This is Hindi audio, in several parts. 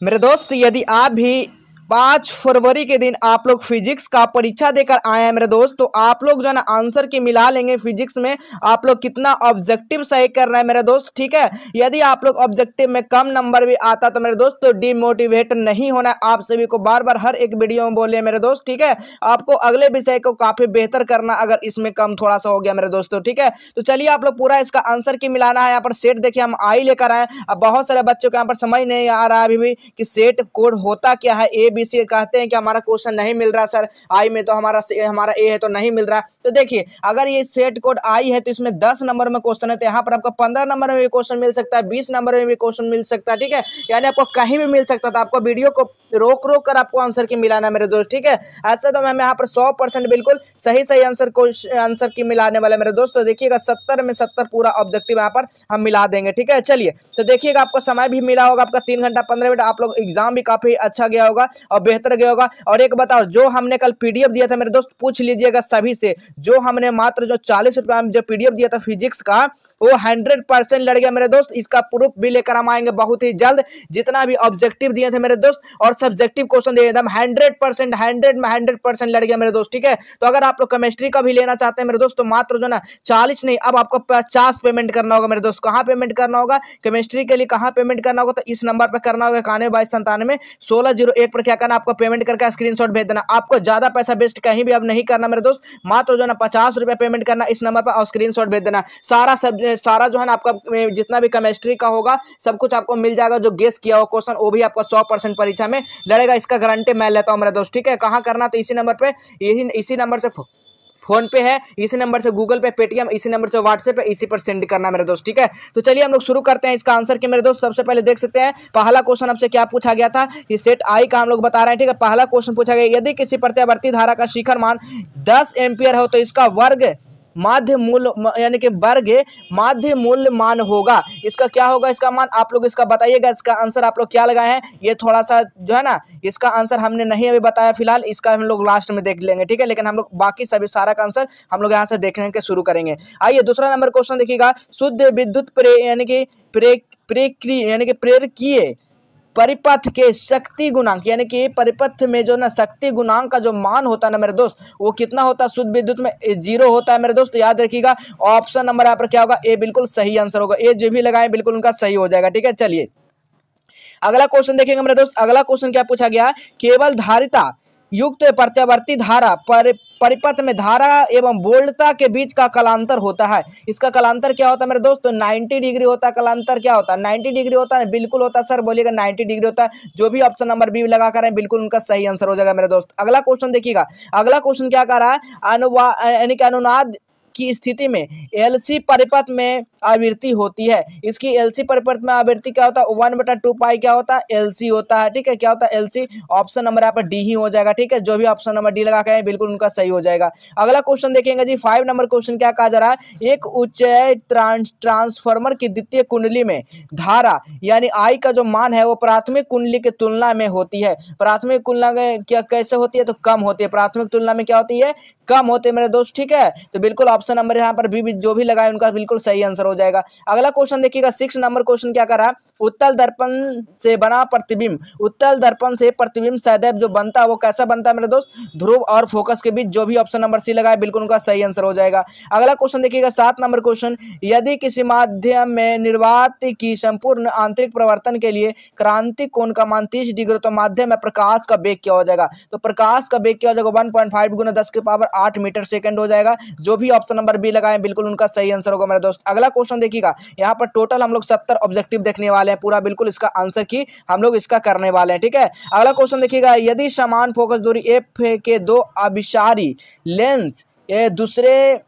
मेरे दोस्त यदि आप भी 5 फरवरी के दिन आप लोग फिजिक्स का परीक्षा देकर आए हैं मेरे दोस्त, तो आप लोग जो है ना आंसर की मिला लेंगे फिजिक्स में आप लोग कितना ऑब्जेक्टिव सही कर रहे हैं मेरे दोस्त। ठीक है, यदि आप लोग ऑब्जेक्टिव में कम नंबर भी आता तो मेरे दोस्त तो डिमोटिवेट नहीं होना है। आप सभी को बार बार हर एक वीडियो में बोले मेरे दोस्त, ठीक है, आपको अगले विषय को काफी बेहतर करना अगर इसमें कम थोड़ा सा हो गया मेरे दोस्तों। ठीक है, तो चलिए आप लोग पूरा इसका आंसर की मिलाना है। यहाँ पर सेट देखिए हम आई लेकर आए। अब बहुत सारे बच्चों को यहाँ पर समझ नहीं आ रहा है अभी भी कि सेट कोड होता क्या है। ABC कहते हैं कि हमारा क्वेश्चन नहीं मिल रहा सर, आई में तो हमारा ए है तो नहीं मिल रहा। तो देखिए अगर ये सेट कोड आई है तो इसमें 10 नंबर में क्वेश्चन है, तो यहाँ पर आपको 15 नंबर में भी क्वेश्चन मिल सकता है, 20 नंबर में भी क्वेश्चन मिल सकता है। ठीक है, यानी आपको कहीं भी मिल सकता था। आपको वीडियो को रोक रोक कर आपको आंसर की मिलाना मेरे दोस्त। ठीक है, ऐसा तो हम यहाँ पर 100% बिल्कुल सही आंसर की मिलाने वाले मेरे दोस्त। तो देखिएगा 70 में 70 पूरा ऑब्जेक्टिव यहाँ पर हम मिला देंगे। ठीक है, चलिए तो देखिएगा आपको समय भी मिला होगा, आपका 3 घंटा 15 मिनट। आप लोग एग्जाम भी काफी अच्छा गया होगा और बेहतर गया होगा। और एक बताओ, जो हमने कल PDF दिया था मेरे दोस्त, पूछ लीजिएगा सभी से, जो हमने मात्र जो 40 रुपया में जो PDF दिया था फिजिक्स का, वो 100% लड़ गया मेरे दोस्त। इसका प्रूफ भी लेकर हम आएंगे बहुत ही जल्द। जितना भी ऑब्जेक्टिव दिए थे मेरे दोस्त और सब्जेक्टिव क्वेश्चन दिए एकदम 100% 100% लड़ गया मेरे दोस्त। ठीक है, तो अगर आप लोग केमिस्ट्री का भी लेना चाहते हैं मेरे दोस्त, तो मात्र जो ना 40 नहीं, अब आपको 50 पेमेंट करना होगा मेरे दोस्त। कहाँ पेमेंट करना होगा केमिस्ट्री के लिए, कहाँ पेमेंट करना होगा, तो इस नंबर पर करना होगा 912297 1601 पर। क्या करना, आपको पेमेंट करके स्क्रीनशॉट भेज देना। आपको ज्यादा पैसा वेस्ट कहीं भी अब नहीं करना मेरे दोस्त, मात्र जो ना 50 रुपया पेमेंट करना इस नंबर पर और स्क्रीनशॉट भेज देना। सारा जो है ना आपका जितना भी केमिस्ट्री का होगा सब कुछ आपको मिल जाएगा। जो गेस किया हो क्वेश्चन वो भी आपको 100% परीक्षा में लड़ेगा, इसका गारंटी मैं लेता हूं मेरे दोस्त। ठीक है, कहाँ करना, तो इसी नंबर पे, इसी नंबर से फोन पे है, इसी नंबर से गूगल पे, पेटीएम, इसी नंबर से व्हाट्सएप है, इसी पर सेंड करना मेरे दोस्त। ठीक है, तो चलिए हम लोग शुरू करते हैं इसका आंसर के मेरे दोस्त। सबसे पहले देख सकते हैं पहला क्वेश्चन आपसे क्या पूछा गया था, ये सेट आई का हम लोग बता रहे हैं। ठीक है, पहला क्वेश्चन पूछा गया, यदि किसी प्रत्यावर्ती धारा का शिखर मान 10 एम्पियर हो तो इसका वर्ग माध्य मूल यानी कि वर्ग माध्य मूल्य मान होगा। इसका क्या होगा, इसका मान आप लोग इसका बताइएगा। इसका आंसर आप लोग क्या लगाए हैं, ये थोड़ा सा जो है ना इसका आंसर हमने नहीं अभी बताया फिलहाल, इसका हम लोग लास्ट में देख लेंगे। ठीक है, लेकिन हम लोग बाकी सभी सारा का आंसर हम लोग यहाँ से देखने के शुरू करेंगे। आइए दूसरा नंबर क्वेश्चन देखिएगा, शुद्ध विद्युत प्रेरकीय परिपथ के शक्ति गुणांक, यानी कि परिपथ में जो ना शक्ति गुणांक का जो मान होता है ना मेरे दोस्त, वो कितना होता है, शुद्ध विद्युत में 0 होता है मेरे दोस्त। तो याद रखिएगा ऑप्शन नंबर यहाँ पर क्या होगा, ए बिल्कुल सही आंसर होगा। ए जो भी लगाए बिल्कुल उनका सही हो जाएगा। ठीक है, चलिए अगला क्वेश्चन देखेंगे मेरे दोस्त। अगला क्वेश्चन क्या पूछा गया, केवल धारिता युक्त प्रत्यावर्ती धारा परिपथ में धारा एवं वोल्टता के बीच का कलांतर होता है। इसका कलांतर क्या होता है मेरे दोस्त, तो 90 डिग्री होता है। कलांतर क्या होता है, 90 डिग्री होता है, बिल्कुल होता है सर, बोलिएगा 90 डिग्री होता है। जो भी ऑप्शन नंबर बी लगा कर बिल्कुल उनका सही आंसर हो जाएगा मेरे दोस्त। अगला क्वेश्चन देखिएगा, अगला क्वेश्शन क्या कर रहा है, यानी कि अनुनाद की स्थिति में LC परिपथ में आवृत्ति होती है। इसकी LC परिपथ में आवृत्ति क्या होता है, 1/2 पाई क्या होता है, LC होता है। ठीक है, क्या होता है, LC। ऑप्शन नंबर यहाँ पर डी ही हो जाएगा। ठीक है, जो भी ऑप्शन नंबर डी लगा के बिल्कुल उनका सही हो जाएगा। अगला क्वेश्चन देखेंगे जी, 5 नंबर क्वेश्चन क्या कहा जा रहा है, एक उच्च ट्रांसफार्मर की द्वितीय कुंडली में धारा यानी आई का जो मान है वो प्राथमिक कुंडली की तुलना में होती है। प्राथमिक तुलना में क्या कैसे होती है, तो कम होती है। प्राथमिक तुलना में क्या होती है, कम होते हैं मेरे दोस्त। ठीक है, तो बिल्कुल ऑप्शन नंबर यहाँ पर भी जो भी लगाए उनका बिल्कुल सही आंसर हो जाएगा। अगला क्वेश्चन देखिएगा, 6 नंबर क्वेश्चन क्या कर रहा है, उत्तल दर्पण से बना प्रतिबिंब, उत्तल दर्पण से प्रतिबिंब सदैव जो बनता है वो कैसा बनता है मेरे दोस्त, ध्रुव और फोकस के बीच। जो भी ऑप्शन नंबर सी लगाए बिल्कुल उनका सही आंसर हो जाएगा। अगला क्वेश्चन देखिएगा, 7 नंबर क्वेश्चन, यदि किसी माध्यम में निर्वात की संपूर्ण आंतरिक प्रवर्तन के लिए क्रांतिक कोण का मान 30 डिग्री, तो माध्यम में प्रकाश का वेग क्या हो जाएगा, तो प्रकाश का वेग क्या हो जाएगा, 1.5 × 10⁸ 8 मीटर सेकंड हो जाएगा। जो भी ऑप्शन नंबर बी लगाए बिल्कुल उनका सही आंसर होगा मेरे दोस्त। अगला क्वेश्चन देखिएगा, यहाँ पर टोटल हम लोग 70 ऑब्जेक्टिव देखने वाले हैं, पूरा बिल्कुल इसका आंसर की हम लोग इसका करने वाले हैं। ठीक है, अगला क्वेश्चन देखिएगा, यदि समान फोकस दूरी f के 2 अभिसारी लेंस दूसरे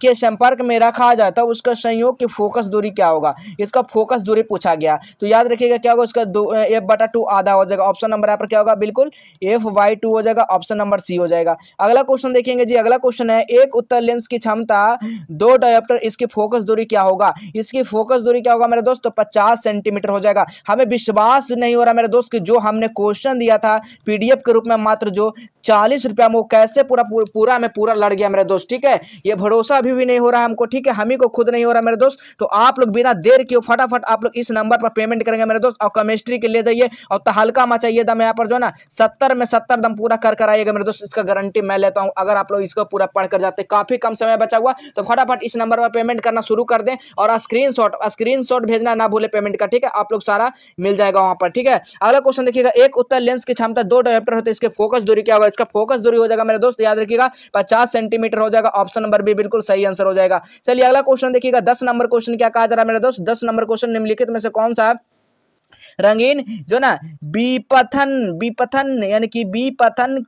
के संपर्क में रखा जाए तब उसका संयोग की फोकस दूरी क्या होगा। इसका फोकस दूरी पूछा गया, तो याद रखिएगा क्या होगा, उसका f/2 आधा हो जाएगा। ऑप्शन नंबर यहाँ पर क्या होगा, बिल्कुल f/2 हो जाएगा। ऑप्शन नंबर सी हो जाएगा। अगला क्वेश्चन देखेंगे जी, अगला क्वेश्चन है, एक उत्तल लेंस की क्षमता 2 डायोप्टर, इसकी फोकस दूरी क्या होगा। इसकी फोकस दूरी क्या होगा मेरे दोस्त, तो 50 सेंटीमीटर हो जाएगा। हमें विश्वास नहीं हो रहा मेरे दोस्त कि जो हमने क्वेश्चन दिया था PDF के रूप में मात्र जो 40 रुपया में वो कैसे पूरा में पूरा लड़ गया मेरे दोस्त। ठीक है, ये भरोसा भी कभी भी नहीं हो रहा है हमको, ठीक है, हम ही को खुद नहीं हो रहा मेरे दोस्त। तो आप लोग बिना देर के फटाफट आप लोग इस नंबर पर पेमेंट करेंगे मेरे दोस्त, और केमिस्ट्री के ले जाइए और तहलका मचाइए दम यहाँ पर जो है ना 70 में 70 दम पूरा कर आइएगा मेरे दोस्त, इसका गारंटी मैं लेता हूँ। अगर आप लोग इसको पूरा पढ़ कर जाते, काफी कम समय बचा हुआ, तो फटाफट इस नंबर पर पेमेंट करना शुरू कर दें और स्क्रीनशॉट भेजना ना भूले पेमेंट का, ठीक है, आप लोग सारा मिल जाएगा वहां पर, ठीक है। अगला क्वेश्चन देखिएगा, एक उत्तर लेंस की क्षमता 2 डायोप्टर होते हैं, इसके फोकस दूरी क्या होगा? इसका फोकस दूरी हो जाएगा मेरे दोस्त, याद रखिएगा 50 सेंटीमीटर हो जाएगा। ऑप्शन नंबर बी बिल्कुल सही आंसर हो जाएगा। चलिए अगला क्वेश्चन देखिएगा, 10 नंबर क्वेश्चन क्या कहा जा रहा है मेरे दोस्त? 10 नंबर क्वेश्चन निम्नलिखित में से कौन सा रंगीन जो ना विपथन यानी कि विपथन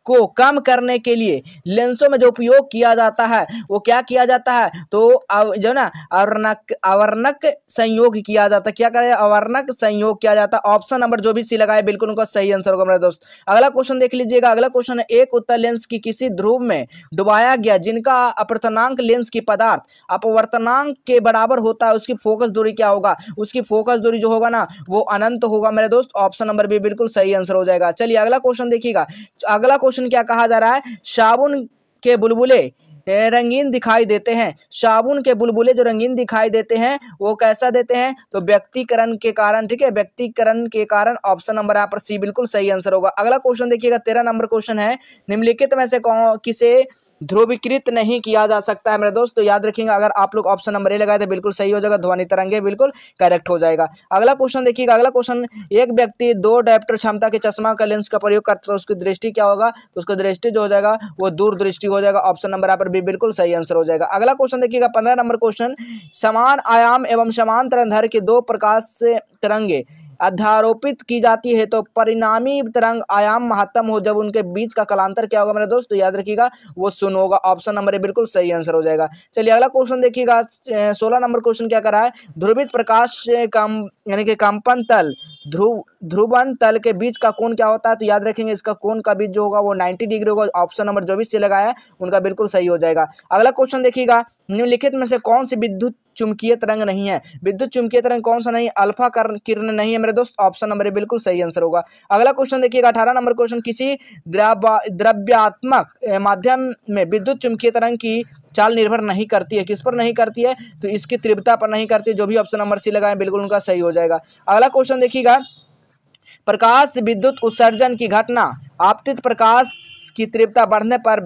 को कम करने के लिए लेंसों में जो उपयोग किया जाता है वो क्या किया जाता है? तो जो ना आवर्णक संयोग किया जाता है। क्या करें? आवर्णक संयोग किया जाता है। ऑप्शन नंबर जो भी सी लगाए बिल्कुल उनका सही आंसर होगा मेरे दोस्त। अगला क्वेश्चन देख लीजिएगा, अगला क्वेश्चन है, एक उत्तल लेंस की किसी ध्रुव में डुबाया गया जिनका अपवर्तनांक लेंस की पदार्थ अपवर्तनांक के बराबर होता है, उसकी फोकस दूरी क्या होगा? उसकी फोकस दूरी जो होगा ना वो अनंत होगा मेरे दोस्त। ऑप्शन नंबर बी बिल्कुल सही आंसर हो जाएगा। चलिए अगला क्वेश्चन देखिएगा, अगला क्वेश्चन क्या कहा जा रहा है? साबुन के बुलबुले रंगीन दिखाई देते हैं। साबुन के बुलबुले जो रंगीन दिखाई देते हैं वो कैसा देते हैं? तो व्यक्तिकरण के कारण, ठीक है, व्यक्तिकरण के कारण। ऑप्शन नंबर यहाँ पर सी बिल्कुल सही आंसर होगा। अगला क्वेश्चन देखिएगा, 13 नंबर क्वेश्चन है, निम्नलिखित में से किसे ध्रुवीकृत नहीं किया जा सकता है मेरे दोस्त? तो याद रखिएगा, अगर आप लोग ऑप्शन नंबर ए लगाए तो बिल्कुल सही हो जाएगा, ध्वनि तरंगे बिल्कुल करेक्ट हो जाएगा। अगला क्वेश्चन देखिएगा, अगला क्वेश्चन, एक व्यक्ति 2 डायोप्टर क्षमता के चश्मा का लेंस का प्रयोग करता है, उसकी दृष्टि क्या होगा? तो उसकी दृष्टि जो हो जाएगा वो दूरदृष्टि हो जाएगा। ऑप्शन नंबर यहाँ पर भी बिल्कुल सही आंसर हो जाएगा। अगला क्वेश्चन देखिएगा, 15 नंबर क्वेश्चन, समान आयाम एवं समान तरंगदैर्घ्य के 2 प्रकाश से तरंगे अध्यारोपित की जाती है तो परिणामी तरंग आयाम महत्तम हो जब उनके बीच का कालांतर क्या होगा मेरे दोस्त? तो याद रखिएगा वो शून्य होगा। ऑप्शन नंबर बिल्कुल सही आंसर हो जाएगा। चलिए अगला क्वेश्चन देखिएगा, 16 नंबर क्वेश्चन क्या कर रहा है? ध्रुवित प्रकाश कम यानी कि कंपन तल ध्रुवन तल के बीच का कोण क्या होता है? तो याद रखेंगे इसका कोण का बीच जो होगा वो 90 डिग्री होगा। ऑप्शन नंबर जो भी से लगाया उनका बिल्कुल सही हो जाएगा। अगला क्वेश्चन देखिएगा, निम्नलिखित में से कौन सी विद्युत चुंबकीय तरंग नहीं है? विद्युत चुंबकीय तरंग कौन सा नहीं? अल्फा किरण नहीं है मेरे दोस्त। ऑप्शन नंबर बिल्कुल सही आंसर होगा। अगला क्वेश्चन देखिएगा, 18 नंबर क्वेश्चन, किसी द्रव्यात्मक माध्यम में विद्युत चुंबकीय तरंग की चाल निर्भर नहीं करती है। किस पर नहीं करती है? तो इसकी तीव्रता पर नहीं करती है। जो भी ऑप्शन नंबर सी लगाए बिल्कुल उनका सही हो जाएगा। अगला क्वेश्चन देखिएगा, प्रकाश विद्युत उत्सर्जन की घटना आपतित प्रकाश की तीव्रता बढ़ने पर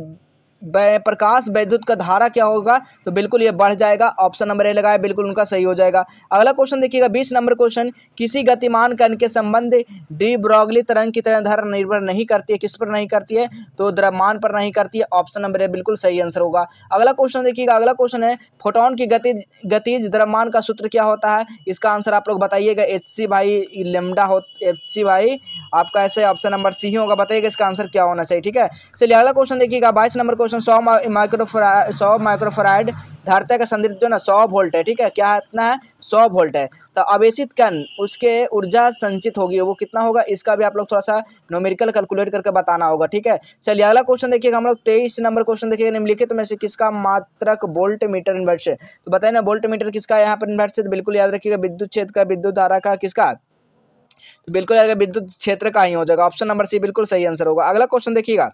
प्रकाश वैद्युत का धारा क्या होगा? तो बिल्कुल ये बढ़ जाएगा। ऑप्शन नंबर ए लगाए बिल्कुल उनका सही हो जाएगा। अगला क्वेश्चन देखिएगा, 20 नंबर क्वेश्चन, किसी गतिमान कण के संबंध डी ब्रॉगली तरंग की तरह धारा निर्भर नहीं करती है। किस पर नहीं करती है? तो द्रव्यमान पर नहीं करती है। ऑप्शन नंबर ए बिल्कुल सही आंसर होगा। अगला क्वेश्चन देखिएगा, अगला क्वेश्चन है, फोटोन की गतिज द्रव्यमान का सूत्र क्या होता है? इसका आंसर आप लोग बताइएगा। hc/λ hc/ आपका ऐसे ऑप्शन नंबर सी ही होगा। बताइएगा इसका आंसर क्या होना चाहिए, ठीक है। चलिए अगला क्वेश्चन देखिएगा, 22 नंबर क्वेश्चन, 100 माइक्रोफराड धारिता का संदर्भ जो ना 100 वोल्ट है, ठीक है। क्या इतना है? 100 वोल्ट है। तो आवेशित कण उसके ऊर्जा संचित होगी वो कितना होगा? इसका भी आप लोग थोड़ा सा न्यूमेरिकल कैलकुलेट करके बताना होगा, ठीक है। चलिए अगला क्वेश्चन देखिएगा, हम लोग 23 नंबर क्वेश्चन देखिएगा, निम्नलिखित में से किसका मात्रक वोल्ट मीटर इन्वर्स है? तो बताइए ना वोल्ट मीटर किसका यहाँ पर इन्वर्स है? तो बिल्कुल याद रखिएगा विद्युत क्षेत्र का, विद्युत धारा का, किसका? तो बिल्कुल याद विद्युत क्षेत्र का ही हो जाएगा। ऑप्शन नंबर सी बिल्कुल सही आंसर होगा। अगला क्वेश्चन देखिएगा,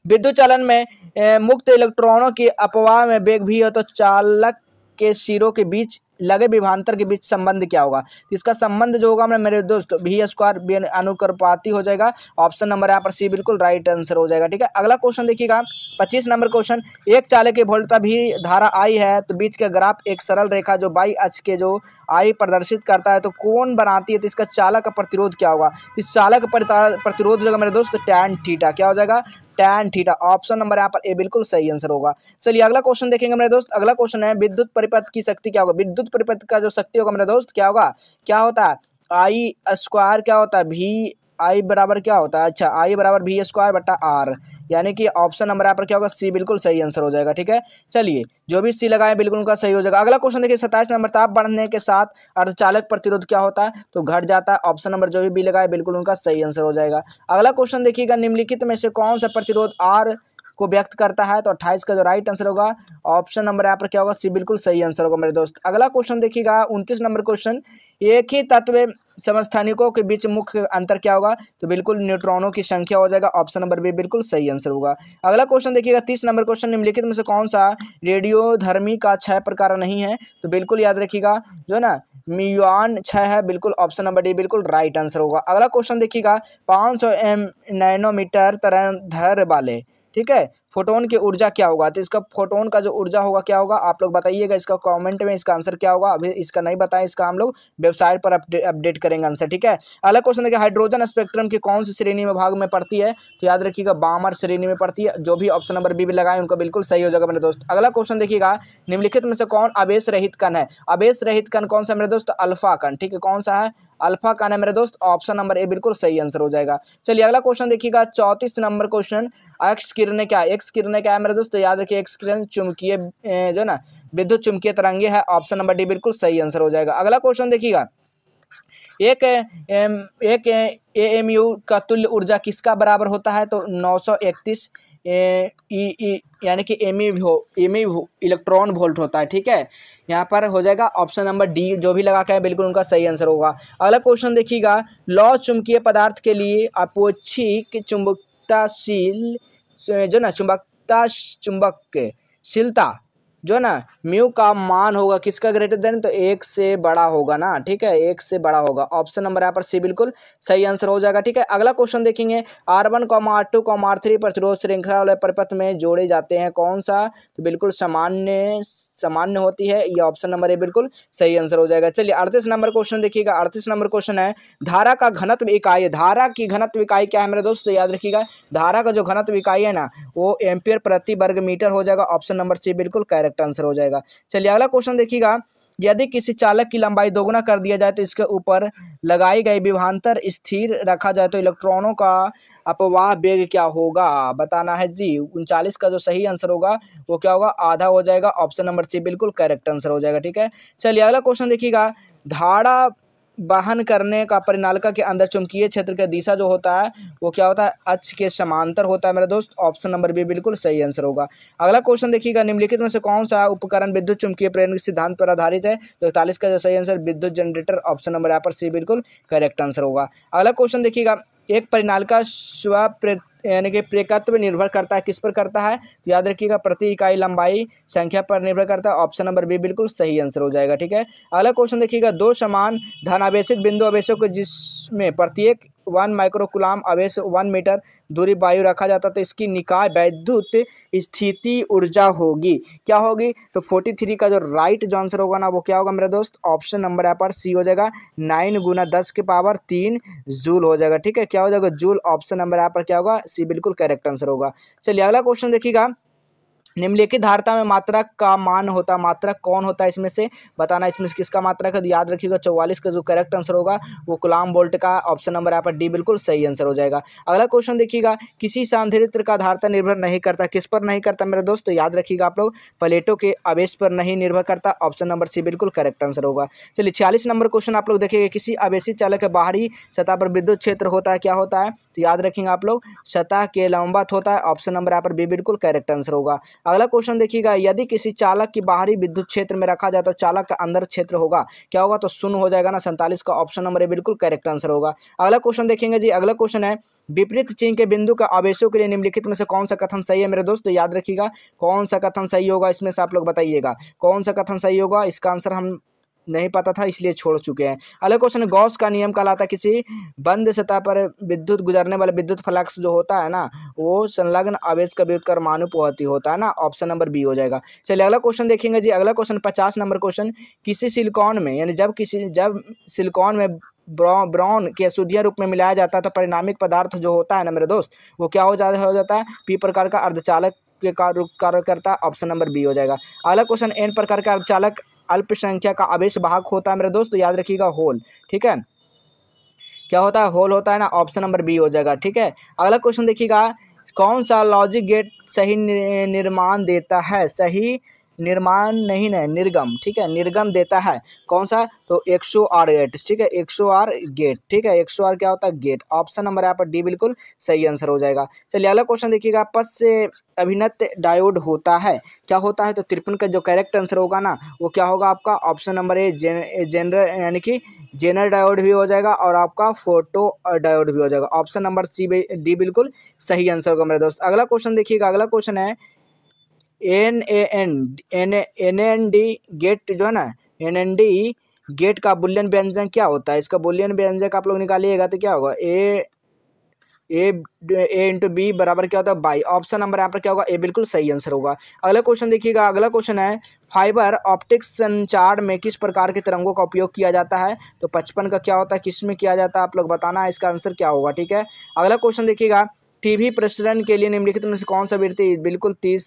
विद्युत चालन में मुक्त इलेक्ट्रॉनों की अपवाह में वेग भी हो तो चालक के सिरों के बीच लगे विभवांतर के बीच संबंध क्या होगा? इसका संबंध जो होगा मेरे दोस्त v² अनुकर्पाती हो जाएगा। ऑप्शन नंबर यहाँ पर सी बिल्कुल राइट आंसर हो जाएगा, ठीक है। अगला क्वेश्चन देखिएगा, 25 नंबर क्वेश्चन, एक चालक की वोल्टता भी धारा आई है तो बीच का ग्राफ एक सरल रेखा जो बाई अक्ष के जो आई प्रदर्शित करता है तो कौन बनाती है? तो इसका चालक का प्रतिरोध क्या होगा? इस चालक प्रतिरोध जो मेरे दोस्त tan थीटा क्या हो जाएगा? tan theta. ऑप्शन नंबर यहाँ पर ए बिल्कुल सही आंसर होगा। चलिए अगला क्वेश्चन देखेंगे मेरे दोस्त। अगला क्वेश्चन है, विद्युत परिपथ की शक्ति क्या होगा? विद्युत परिपथ का जो शक्ति होगा मेरे दोस्त क्या होगा? क्या होता है? I² क्या होता है? VI बराबर क्या होता है? अच्छा, I बराबर V²/R, यानी कि ऑप्शन नंबर यहाँ पर क्या होगा? सी बिल्कुल सही आंसर हो जाएगा, ठीक है। चलिए जो भी सी लगाए बिल्कुल उनका सही हो जाएगा। अगला क्वेश्चन देखिए, 27 नंबर, ताप बढ़ने के साथ अर्धचालक प्रतिरोध क्या होता है? तो घट जाता है। ऑप्शन नंबर जो भी लगाए बिल्कुल उनका सही आंसर हो जाएगा। अगला क्वेश्चन देखिएगा, निम्नलिखित में से कौन सा प्रतिरोध R को व्यक्त करता है? तो 28 का जो राइट आंसर होगा ऑप्शन नंबर यहाँ पर क्या होगा? सी बिल्कुल सही आंसर होगा मेरे दोस्त। अगला क्वेश्चन देखिएगा, 29 नंबर क्वेश्चन, एक ही तत्व समस्थानिकों के बीच मुख्य अंतर क्या होगा? तो बिल्कुल न्यूट्रॉनों की संख्या हो जाएगा। ऑप्शन नंबर बी बिल्कुल सही आंसर होगा। अगला क्वेश्चन देखिएगा 30 नंबर क्वेश्चन, निम्नलिखित में से कौन सा रेडियोधर्मी का क्षय प्रकार नहीं है? तो बिल्कुल याद रखिएगा जो ना म्यूऑन क्षय है, बिल्कुल ऑप्शन नंबर डी बिल्कुल राइट आंसर होगा। अगला क्वेश्चन देखिएगा 500 नैनोमीटर तरंगदैर्घ्य वाले, ठीक है, फोटोन की ऊर्जा क्या होगा? तो इसका फोटोन का जो ऊर्जा होगा क्या होगा, आप लोग बताइएगा इसका कमेंट में, इसका आंसर क्या होगा। अभी इसका नहीं बताएं, इसका हम लोग वेबसाइट पर अपडेट करेंगे आंसर, ठीक है। अगला क्वेश्चन देखिए हाइड्रोजन स्पेक्ट्रम की कौन सी श्रेणी में भाग में पड़ती है? तो याद रखिएगा बामर श्रेणी में पड़ती है। जो भी ऑप्शन नंबर बी लगाए उनका बिल्कुल सही हो जाएगा मेरे दोस्त। अगला क्वेश्चन देखिएगा निम्नलिखित में से कौन आवेश रहित कण है? आवेश रहित कण कौन सा मेरे दोस्त? अल्फा कण, ठीक है, कौन सा है? अल्फा कण है मेरे दोस्त। ऑप्शन नंबर ए बिल्कुल सही आंसर हो जाएगा। चलिए अगला क्वेश्चन देखिएगा 34 नंबर क्वेश्चन, एक्स किरणें क्या है? एक्स किरणें क्या है मेरे दोस्त? याद रखिए एक्स किरण चुंबकीय जो ना विद्युत चुंबकीय तरंगे है। ऑप्शन नंबर डी बिल्कुल सही आंसर हो जाएगा। अगला क्वेश्चन देखिएगा एक एएमयू का तुल्य ऊर्जा किसका बराबर होता है? तो 931 यानी कि एमई इलेक्ट्रॉन वोल्ट होता है, ठीक है। यहाँ पर हो जाएगा ऑप्शन नंबर डी, जो भी लगा के है बिल्कुल उनका सही आंसर होगा। अगला क्वेश्चन देखिएगा लौ चुंबकीय पदार्थ के लिए अपोक्षिक चुंबकताशील जो ना चुंबकशीलता जो ना म्यू का मान होगा किसका ग्रेटर देन? तो एक से बड़ा होगा ना, ठीक है, एक से बड़ा होगा। ऑप्शन नंबर यहाँ पर सी बिल्कुल सही आंसर हो जाएगा, ठीक है। अगला क्वेश्चन देखेंगे R1, R2, R3 प्रतिरोध श्रृंखला वाले परिपथ में जोड़े जाते हैं, कौन सा? तो बिल्कुल सामान्य होती है, ये ऑप्शन नंबर ए बिल्कुल सही आंसर हो जाएगा। चलिए 38 नंबर क्वेश्चन देखिएगा। 38 नंबर क्वेश्चन है धारा का घनत्व इकाई है। धारा की घनत्व इकाई क्या है मेरे दोस्त? तो याद रखिएगा धारा का जो घनत्व इकाई है ना वो एम्पियर प्रति वर्ग मीटर हो जाएगा। ऑप्शन नंबर सी बिल्कुल करेक्ट आंसर हो जाएगा। चलिए अगला क्वेश्चन देखिएगा यदि किसी चालक की लंबाई दोगुना कर दिया जाए तो इसके ऊपर लगाई गई विभवांतर स्थिर रखा जाए तो इलेक्ट्रॉनों का अपवाह वेग क्या होगा? बताना है जी। 39 का जो सही आंसर होगा वो क्या होगा? आधा हो जाएगा। ऑप्शन नंबर सी बिल्कुल करेक्ट आंसर हो जाएगा, ठीक है। चलिए अगला क्वेश्चन देखिएगा धारा वहन करने का परिनालिका के अंदर चुंबकीय क्षेत्र का दिशा जो होता है वो क्या होता है? अक्ष के समांतर होता है मेरे दोस्त। ऑप्शन नंबर बी बिल्कुल सही आंसर होगा। अगला क्वेश्चन देखिएगा निम्नलिखित में से कौन सा उपकरण विद्युत चुंबकीय प्रेरण के सिद्धांत पर आधारित है? तो 41 का जो सही आंसर विद्युत जनरेटर। ऑप्शन नंबर यहाँ पर सी बिल्कुल करेक्ट आंसर होगा। अगला क्वेश्चन देखिएगा एक परिनालिका यानी कि प्रेरकत्व निर्भर करता है, किस पर करता है? तो याद रखिएगा प्रति इकाई लंबाई संख्या पर निर्भर करता है। ऑप्शन नंबर बी बिल्कुल सही आंसर हो जाएगा, ठीक है। अगला क्वेश्चन देखिएगा दो समान धनावेशित बिंदु आवेशों को जिसमें प्रत्येक 1 माइक्रोकुलाम आवेश 1 मीटर दूरी वायु रखा जाता तो इसकी निकाय वैद्युत स्थिति ऊर्जा होगी, क्या होगी? तो 43 का जो राइट जो आंसर होगा ना वो क्या होगा मेरे दोस्त? ऑप्शन नंबर यहाँ पर सी हो जाएगा 9 × 10⁻³ जूल हो जाएगा, ठीक है। क्या हो जाएगा? जूल। ऑप्शन नंबर यहाँ पर क्या होगा? सी बिल्कुल करेक्ट आंसर होगा। चलिए अगला क्वेश्चन देखिएगा निम्नलिखित धारिता में मात्रक का मान होता है, मात्रक कौन होता है इसमें से? बताना इसमें से किसका मात्रक है? तो याद रखिएगा 44 का जो करेक्ट आंसर होगा वो कूलाम वोल्ट का। ऑप्शन नंबर यहाँ पर डी बिल्कुल सही आंसर हो जाएगा। अगला क्वेश्चन देखिएगा किसी सांधारित्र का धारिता निर्भर नहीं करता, किस पर नहीं करता मेरे दोस्त? तो याद रखिएगा आप लोग प्लेटों के आवेश पर नहीं निर्भर करता। ऑप्शन नंबर सी बिल्कुल करेक्ट आंसर होगा। चलिए 46 नंबर क्वेश्चन आप लोग देखिएगा किसी आवेशित चालक के बाहरी सतह पर विद्युत क्षेत्र होता है, क्या होता है? तो याद रखेंगे आप लोग सतह के लंबवत होता है। ऑप्शन नंबर यहाँ पर बी बिल्कुल करेक्ट आंसर होगा। अगला क्वेश्चन देखिएगा यदि किसी चालक की बाहरी विद्युत क्षेत्र में रखा जाए तो चालक का अंदर क्षेत्र होगा, क्या होगा? तो शून्य हो जाएगा ना। 47 का ऑप्शन नंबर ए बिल्कुल करेक्ट आंसर होगा। अगला क्वेश्चन देखेंगे जी। अगला क्वेश्चन है विपरीत चिन्ह के बिंदु का आवेशों के लिए निम्नलिखित में से कौन सा कथन सही है मेरे दोस्त? तो याद रखिएगा कौन सा कथन सही होगा इसमें से आप लोग बताइएगा कौन सा कथन सही होगा। इसका आंसर हम नहीं पता था इसलिए छोड़ चुके हैं। अगला क्वेश्चन गॉस का नियम कहलाता है किसी बंद सतह पर विद्युत गुजरने वाला विद्युत फ्लक्स जो होता है ना वो संलग्न आवेश का व्युत्क्रमानुपाती होता है ना। ऑप्शन नंबर बी हो जाएगा। चलिए अगला क्वेश्चन देखेंगे जी। अगला क्वेश्चन 50 नंबर क्वेश्चन किसी सिलिकॉन में यानी जब सिलिकॉन में ब्रॉन के अशुद्धियां रूप में मिलाया जाता है तो परिणामिक पदार्थ जो होता है ना मेरे दोस्त वो क्या हो जाता है? पी प्रकार का अर्धचालक के कार्य करता है। ऑप्शन नंबर बी हो जाएगा। अगला क्वेश्चन एन प्रकार का अर्धचालक अल्प संख्या का आवेश वाहक होता है मेरे दोस्त। तो याद रखिएगा होल, ठीक है। क्या होता है? होल होता है ना। ऑप्शन नंबर बी हो जाएगा, ठीक है। अगला क्वेश्चन देखिएगा कौन सा लॉजिक गेट सही निर्माण देता है? सही निर्माण नहीं है, निर्गम, ठीक है, निर्गम देता है। कौन सा? तो XOR गेट, ठीक है, XOR गेट, ठीक है, XOR क्या होता है? गेट। ऑप्शन नंबर यहाँ पर डी बिल्कुल सही आंसर हो जाएगा। चलिए अगला क्वेश्चन देखिएगा, पथ से अभिन्नत डायोड होता है, क्या होता है? तो 53 का जो करेक्ट आंसर होगा ना वो क्या होगा आपका? ऑप्शन नंबर ए जेनर यानी कि जेनर डायोड भी हो जाएगा और आपका फोटो डायोड भी हो जाएगा। ऑप्शन नंबर सी डी बिल्कुल सही आंसर होगा मेरे दोस्त। अगला क्वेश्चन देखिएगा, अगला क्वेश्चन है NAND गेट जो है ना, NAND गेट का बुलियन व्यंजक क्या होता है? इसका बुलियन व्यंजक आप लोग निकालिएगा तो क्या होगा? ए इंटू बी बराबर क्या होता है? बाई। ऑप्शन नंबर यहाँ पर क्या होगा? ए बिल्कुल सही आंसर होगा। अगला क्वेश्चन देखिएगा, अगला क्वेश्चन है फाइबर ऑप्टिक्स संचार में किस प्रकार के तरंगों का उपयोग किया जाता है? तो 55 का क्या होता है? किस में किया जाता है? आप लोग बताना है इसका आंसर क्या होगा, ठीक है। अगला क्वेश्चन देखिएगा, टीवी प्रसारण के लिए निम्नलिखित में से कौन सा आवृत्ति बिल्कुल 30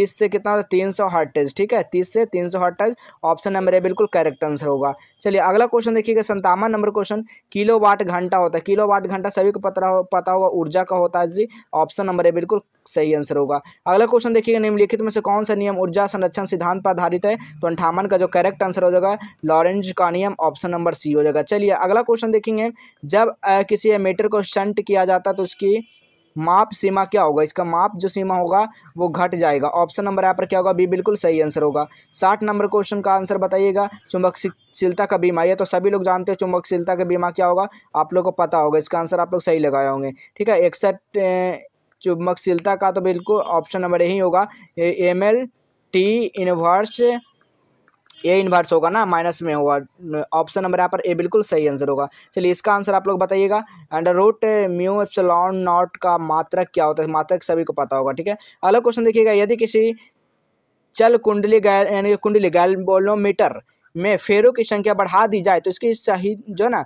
से कितना होता है? 300 हर्ट्ज, ठीक है, 30 से 300 हर्ट्ज। ऑप्शन नंबर ए बिल्कुल करेक्ट आंसर होगा। चलिए अगला क्वेश्चन देखिएगा, 57 नंबर क्वेश्चन, किलोवाट घंटा होता है, किलोवाट घंटा सभी को पता होगा ऊर्जा का होता है जी। ऑप्शन नंबर ए बिल्कुल सही आंसर होगा। अगला क्वेश्चन देखिएगा, निम्नलिखित में से कौन सा नियम ऊर्जा संरक्षण सिद्धांत पर आधारित है? तो 58 का जो करेक्ट आंसर हो जाएगा लॉरेंज का नियम। ऑप्शन नंबर सी हो जाएगा। चलिए अगला क्वेश्चन देखेंगे, जब किसी एमीटर को शंट किया जाता है तो उसकी माप सीमा क्या होगा? इसका माप जो सीमा होगा वो घट जाएगा। ऑप्शन नंबर यहाँ पर क्या होगा? बी बिल्कुल सही आंसर होगा। 60 नंबर क्वेश्चन का आंसर बताइएगा, चुंबकशीलता का बीमा, ये तो सभी लोग जानते हैं चुंबकशीलता का बीमा क्या होगा, आप लोग को पता होगा, इसका आंसर आप लोग सही लगाए होंगे, ठीक है। 61 चुंबकशीलता का तो बिल्कुल ऑप्शन नंबर यही होगा, MLT इनवर्स, ए इन्वर्स होगा ना, माइनस में होगा। ऑप्शन नंबर यहाँ पर ए बिल्कुल सही आंसर होगा। चलिए इसका आंसर आप लोग बताइएगा, under root mu epsilon not का मात्रक क्या होता है? मात्रक सभी को पता होगा, ठीक है। अगला क्वेश्चन देखिएगा, यदि किसी चल कुंडली यानी कुंडली गैल्वेनोमीटर में फेरों की संख्या बढ़ा दी जाए तो इसकी सही जो ना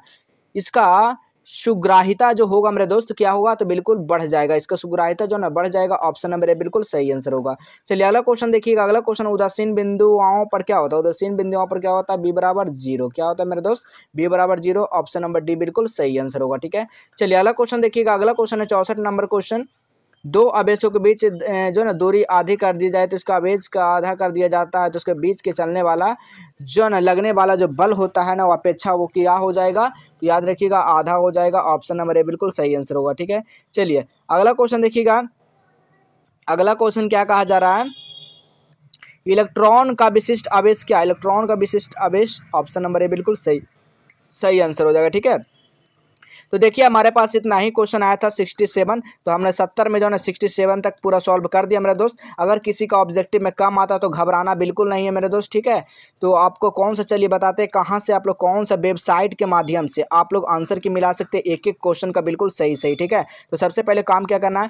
इसका सुग्राहिता जो होगा मेरे दोस्त क्या होगा? तो बिल्कुल बढ़ जाएगा, इसका सुग्राहिता जो ना बढ़ जाएगा। ऑप्शन नंबर ए बिल्कुल सही आंसर होगा। चलिए अगला क्वेश्चन देखिएगा, अगला क्वेश्चन उदासीन बिंदुओं पर क्या होता है? उदासीन बिंदुओं पर क्या होता है? बी बराबर 0, क्या होता है मेरे दोस्त? बी बराबर 0। ऑप्शन नंबर डी बिल्कुल सही आंसर होगा, ठीक है। चलिए अगला क्वेश्चन देखिएगा, अगला क्वेश्चन है 64 नंबर क्वेश्चन, दो आवेशों के बीच जो ना दूरी आधी कर दी जाए तो इसका आवेश का आधा कर दिया जाता है तो उसके बीच के चलने वाला जो ना लगने वाला जो बल होता है ना वो अपेक्षा वो क्या हो जाएगा? तो याद रखिएगा आधा हो जाएगा। ऑप्शन नंबर ए बिल्कुल सही आंसर होगा, ठीक है। चलिए अगला क्वेश्चन देखिएगा, अगला क्वेश्चन क्या कहा जा रहा है? इलेक्ट्रॉन का विशिष्ट आवेश क्या? इलेक्ट्रॉन का विशिष्ट आवेश ऑप्शन नंबर ए बिल्कुल सही आंसर हो जाएगा, ठीक है। तो देखिए हमारे पास इतना ही क्वेश्चन आया था 67, तो हमने 70 में जो है 67 तक पूरा सॉल्व कर दिया मेरे दोस्त। अगर किसी का ऑब्जेक्टिव में कम आता तो घबराना बिल्कुल नहीं है मेरे दोस्त, ठीक है। तो आपको कौन सा, चलिए बताते हैं कहाँ से आप लोग कौन सा वेबसाइट के माध्यम से आप लोग आंसर की मिला सकते हैं एक एक क्वेश्चन का बिल्कुल सही, ठीक है। तो सबसे पहले काम क्या करना है,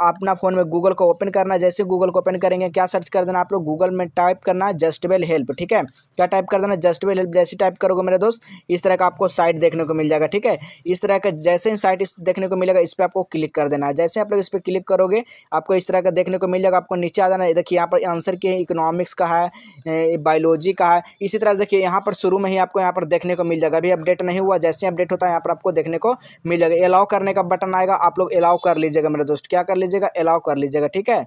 अपना फ़ोन में गूगल को ओपन करना है। जैसे गूगल को ओपन करेंगे क्या सर्च कर देना आप लोग? गूगल में टाइप करना है जस्टेबल हेल्प, ठीक है। क्या टाइप कर देना? जस्टेबल हेल्प। जैसे टाइप करोगे मेरे दोस्त इस तरह का आपको साइट देखने को मिल जाएगा, ठीक है। इस तरह का जैसे ही साइट इस देखने को मिलेगा इस पर आपको क्लिक कर देना है। जैसे आप लोग इस पर क्लिक करोगे आपको इस तरह का देखने को मिल जाएगा। आपको नीचे आ जाना है, देखिए यहाँ पर आंसर के इकोनॉमिक्स का है, बायोलॉजी का है। इसी तरह देखिए यहाँ पर शुरू में ही आपको यहाँ पर देखने को मिल जाएगा। अभी अपडेट नहीं हुआ, जैसे अपडेट होता है यहाँ पर आपको देखने को मिल जाएगा। अलाउ करने का बटन आएगा, आप लोग अलाउ कर लीजिएगा मेरे दोस्त। क्या कर लीजिएगा? अलाउ कर लीजिएगा, ठीक है।